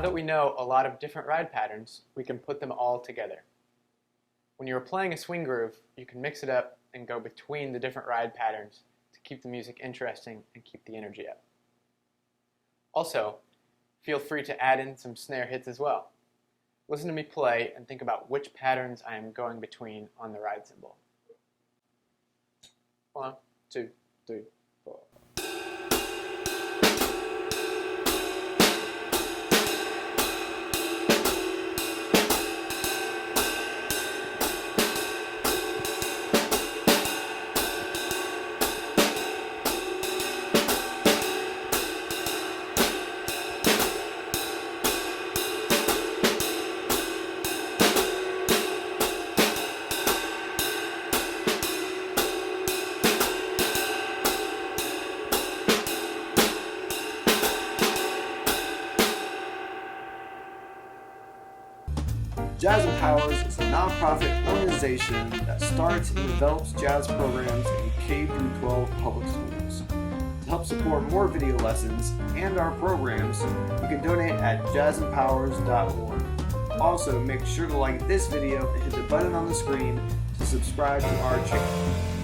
that we know a lot of different ride patterns, we can put them all together. When you're playing a swing groove, you can mix it up and go between the different ride patterns to keep the music interesting and keep the energy up. Also, feel free to add in some snare hits as well. Listen to me play and think about which patterns I am going between on the ride cymbal. 1, 2, 3, 4. Jazz Empowers is a nonprofit organization that starts and develops jazz programs in K-12 public schools. To help support more video lessons and our programs, you can donate at jazzempowers.org. Also, make sure to like this video and hit the button on the screen to subscribe to our channel.